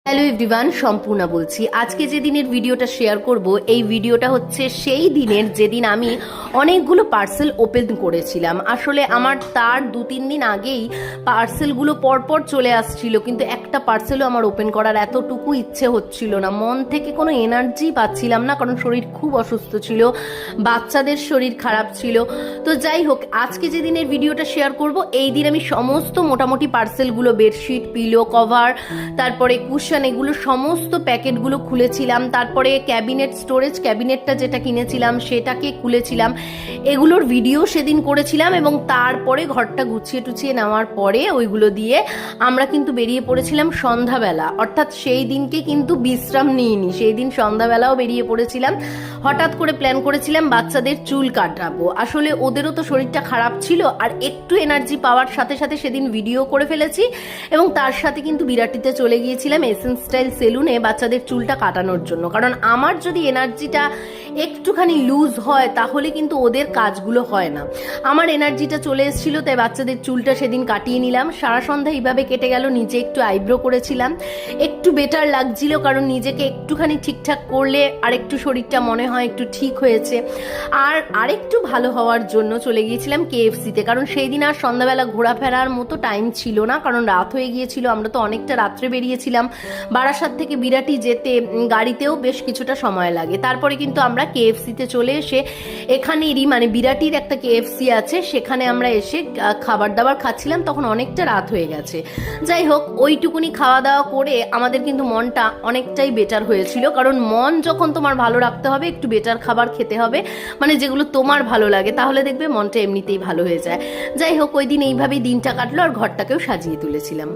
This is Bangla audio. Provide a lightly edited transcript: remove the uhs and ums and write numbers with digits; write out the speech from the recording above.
হ্যালো এভরিওয়ান, সম্পূর্ণা বলছি। আজকে যে দিনের ভিডিওটা শেয়ার করব, এই ভিডিওটা হচ্ছে সেই দিনের যেদিন আমি অনেকগুলো পার্সেল ওপেন করেছিলাম। আসলে আমার তার 2-3 দিন আগেই পার্সেলগুলো পরপর চলে আসছিল, কিন্তু একটা পার্সেলও আমার ওপেন করার এতটুকু ইচ্ছে হচ্ছিল না। মন থেকে কোনো এনার্জি পাচ্ছিলাম না, কারণ শরীর খুব অসুস্থ ছিল, বাচ্চাদের শরীর খারাপ ছিল। তো যাই হোক, আজকে যে দিনের ভিডিওটা শেয়ার করব, এই দিন আমি সমস্ত মোটামুটি পার্সেলগুলো, বেডশিট, পিলো কভার, তারপরে কুশন, এগুলো সমস্ত প্যাকেটগুলো খুলেছিলাম। তারপরে ক্যাবিনেট, স্টোরেজ ক্যাবিনেটটা যেটা কিনেছিলাম সেটাকে খুলেছিলাম। এগুলোর ভিডিও সেদিন করেছিলাম এবং তারপরে ঘরটা গুছিয়ে টুছিয়ে নেওয়ার পরে ওইগুলো দিয়ে আমরা কিন্তু বেরিয়ে পড়েছিলাম সন্ধ্যাবেলা। অর্থাৎ সেই দিনকে কিন্তু বিশ্রাম নিইনি, সেই দিন সন্ধ্যাবেলাও বেরিয়ে পড়েছিলাম। হঠাৎ করে প্ল্যান করেছিলাম বাচ্চাদের চুল কাটাবো। আসলে ওদেরও তো শরীরটা খারাপ ছিল, আর একটু এনার্জি পাওয়ার সাথে সাথে সেদিন ভিডিও করে ফেলেছি এবং তার সাথে কিন্তু বিরাটিতে চলে গিয়েছিলাম স্টাইল সেলুনে বাচ্চাদের চুলটা কাটানোর জন্য। কারণ আমার যদি এনার্জিটা একটুখানি লুজ হয় তাহলে কিন্তু ওদের কাজগুলো হয় না। আমার এনার্জিটা চলে এসেছিল, তাই বাচ্চাদের চুলটা সেদিন কাটিয়ে নিলাম। সারা সন্ধ্যা এইভাবে কেটে গেল। নিজে একটু আইব্রো করেছিলাম, একটু বেটার লাগছিল, কারণ নিজেকে একটুখানি ঠিকঠাক করলে আর একটু শরীরটা মনে হয় একটু ঠিক হয়েছে। আর আরেকটু ভালো হওয়ার জন্য চলে গিয়েছিলাম কেএফসিতে, কারণ সেই দিন আর সন্ধ্যাবেলা ঘোরাফেরার মতো টাইম ছিল না, কারণ রাত হয়ে গিয়েছিল। আমরা তো অনেকটা রাত্রে বেরিয়েছিলাম। বারাসাত থেকে বিরাটি যেতে গাড়িতেও বেশ কিছুটা সময় লাগে। তারপরে কিন্তু আমরা কেএফসিতে চলে এসে, এখানেরই মানে বিরাটির একটা কেএফসি আছে, সেখানে আমরা এসে খাবার দাবার খাচ্ছিলাম। তখন অনেকটা রাত হয়ে গেছে। যাই হোক, ওইটুকুনি খাওয়া দাওয়া করে আমাদের কিন্তু মনটা অনেকটাই বেটার হয়েছিল, কারণ মন যখন তোমার ভালো রাখতে হবে একটু বেটার খাবার খেতে হবে, মানে যেগুলো তোমার ভালো লাগে, তাহলে দেখবে মনটা এমনিতেই ভালো হয়ে যায়। যাই হোক, ওই দিন এইভাবেই দিনটা কাটলো আর ঘরটাকেও সাজিয়ে তুলেছিলাম।